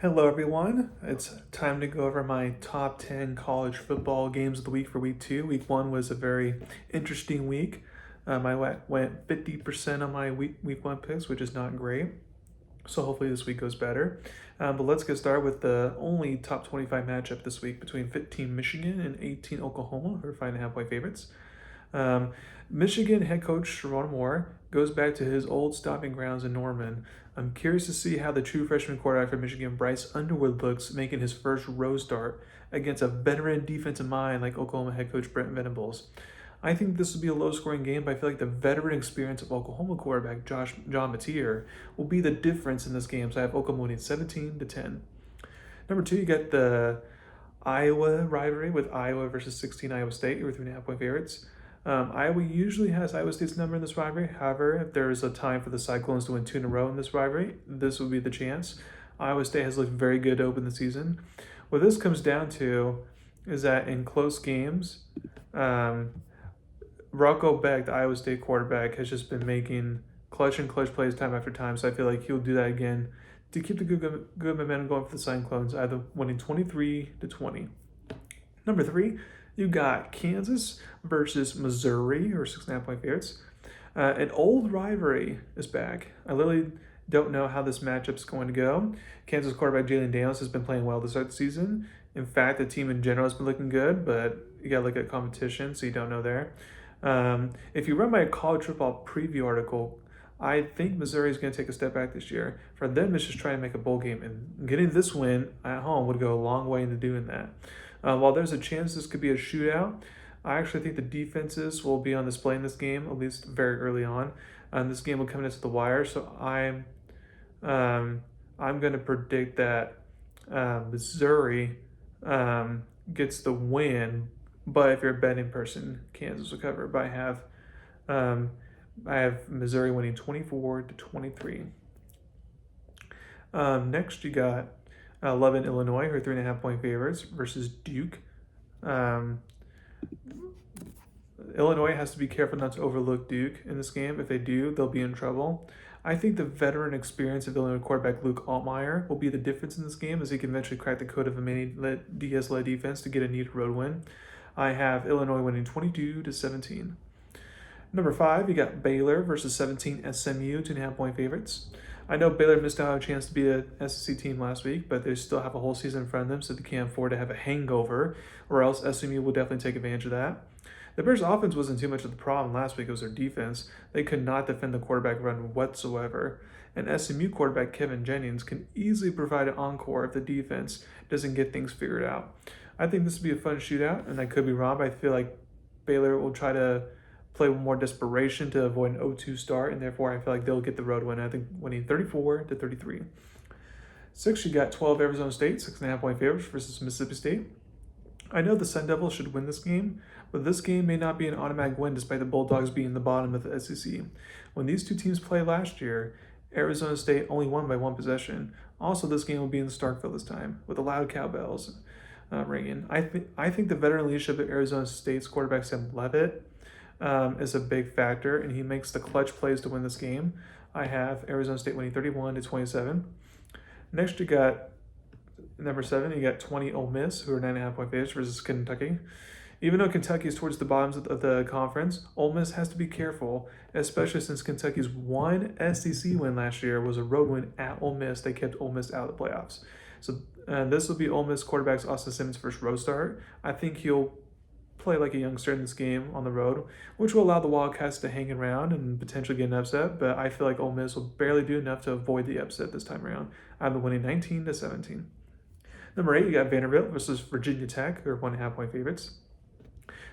Hello, everyone. It's time to go over my top 10 college football games of the week for week two. Week one was a very interesting week. I went 50% on my week one picks, which is not great. So hopefully this week goes better. But let's get started with the only top 25 matchup this week between 15 Michigan and 18 Oklahoma, who are 5.5-point favorites. Um, Michigan head coach Sharon Moore goes back to his old stomping grounds in Norman. I'm curious to see how the true freshman quarterback for Michigan, Bryce Underwood, looks making his first road start against a veteran defensive mind like Oklahoma head coach Brent Venables. I think this will be a low-scoring game, but I feel like the veteran experience of Oklahoma quarterback John Mateer will be the difference in this game. So I have Oklahoma winning 17-10. Number two, you get the Iowa rivalry with Iowa versus 16 Iowa State, who are 3.5-point favorites. Iowa usually has Iowa State's number in this rivalry. However, if there is a time for the Cyclones to win two in a row in this rivalry, this would be the chance. Iowa State has looked very good to open the season. What this comes down to is that in close games, Rocco Beck, the Iowa State quarterback, has just been making clutch and clutch plays time after time. So I feel like he'll do that again to keep the good momentum going for the Cyclones, either winning 23-20. Number three, you got Kansas versus Missouri, or 6.5-point favorites. An old rivalry is back. I literally don't know how this matchup's going to go. Kansas quarterback Jalen Daniels has been playing well to start the season. In fact, the team in general has been looking good, but you got to look at competition, so you don't know there. If you run my college football preview article, I think Missouri is going to take a step back this year. For them, it's just trying to make a bowl game, and getting this win at home would go a long way into doing that. While there's a chance this could be a shootout, I actually think the defenses will be on display in this game, at least very early on. This game will come into the wire, so I'm going to predict that Missouri gets the win. But if you're a betting person, Kansas will cover. But I have Missouri winning 24-23. Next, you got 11 Illinois, who are 3.5-point favorites, versus Duke. Illinois has to be careful not to overlook Duke in this game. If they do, they'll be in trouble. I think the veteran experience of Illinois quarterback Luke Altmaier will be the difference in this game, as he can eventually crack the code of a Diaz-led defense to get a needed road win. I have Illinois winning 22-17. Number five, you got Baylor versus 17 SMU, 2.5-point favorites. I know Baylor missed out on a chance to be an SEC team last week, but they still have a whole season in front of them, so they can't afford to have a hangover, or else SMU will definitely take advantage of that. The Bears' offense wasn't too much of the problem last week. It was their defense. They could not defend the quarterback run whatsoever. And SMU quarterback Kevin Jennings can easily provide an encore if the defense doesn't get things figured out. I think this will be a fun shootout, and I could be wrong, but I feel like Baylor will try to play with more desperation to avoid an 0-2 start, and therefore I feel like they'll get the road win. I think winning 34-33. Six, you got 12 Arizona State, 6.5-point favorites versus Mississippi State. I know the Sun Devils should win this game, but this game may not be an automatic win despite the Bulldogs being the bottom of the SEC. When these two teams played last year, Arizona State only won by one possession. Also, this game will be in the Starkville this time, with the loud cowbells ringing. I think the veteran leadership of Arizona State's quarterback Sam Leavitt is a big factor, and he makes the clutch plays to win this game. I have Arizona State winning 31-27. Next, you got number 7, you got 20 Ole Miss, who are 9.5-point favorites versus Kentucky. Even though Kentucky is towards the bottoms of the conference, Ole Miss has to be careful, especially since Kentucky's one SEC win last year was a road win at Ole Miss. They kept Ole Miss out of the playoffs. So this will be Ole Miss quarterback Austin Simmons' first road start. I think he'll play like a youngster in this game on the road, which will allow the Wildcats to hang around and potentially get an upset, but I feel like Ole Miss will barely do enough to avoid the upset this time around. I'm winning 19-17. Number 8, you got Vanderbilt versus Virginia Tech, who are 1.5-point favorites.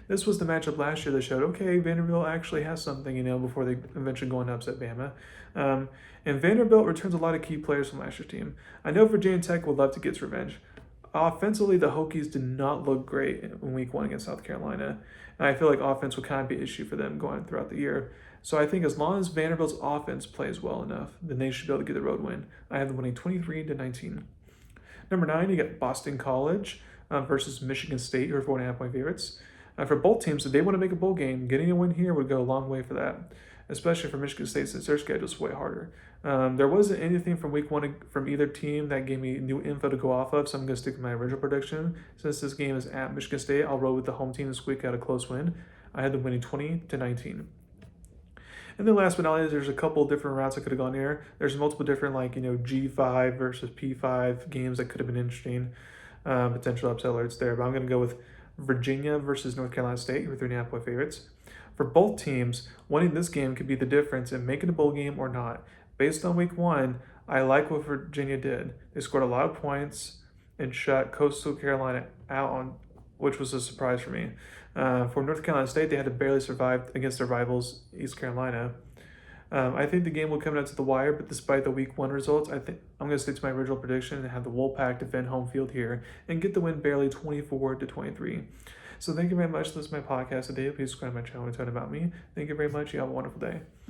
This was the matchup last year that showed, okay, Vanderbilt actually has something, before they eventually go and upset Bama. And Vanderbilt returns a lot of key players from last year's team. I know Virginia Tech would love to get its revenge. Offensively, the Hokies did not look great in week 1 against South Carolina. And I feel like offense will kind of be an issue for them going throughout the year. So I think as long as Vanderbilt's offense plays well enough, then they should be able to get the road win. I have them winning 23-19. Number 9, you got Boston College versus Michigan State, who are 4.5-point favorites. For both teams, if they want to make a bowl game, getting a win here would go a long way for that. especially for Michigan State since their schedule's way harder. There wasn't anything from week one from either team that gave me new info to go off of, so I'm going to stick with my original prediction. Since this game is at Michigan State, I'll roll with the home team to squeak out a close win. I had them winning 20-19. And then last but not least, there's a couple different routes I could have gone here. There's multiple different G5 versus P5 games that could have been interesting, potential upset alerts there. But I'm going to go with Virginia versus North Carolina State, who are 3.5-point favorites. For both teams, winning this game could be the difference in making a bowl game or not. Based on week one, I like what Virginia did. They scored a lot of points and shut Coastal Carolina out on, which was a surprise for me. For North Carolina State, they had to barely survive against their rivals, East Carolina. I think the game will come down to the wire, but despite the week one results, I think I'm going to stick to my original prediction and have the Wolfpack defend home field here and get the win barely 24-23. So thank you very much. This is my podcast today. Please subscribe to my channel and tell about me. Thank you very much. You have a wonderful day.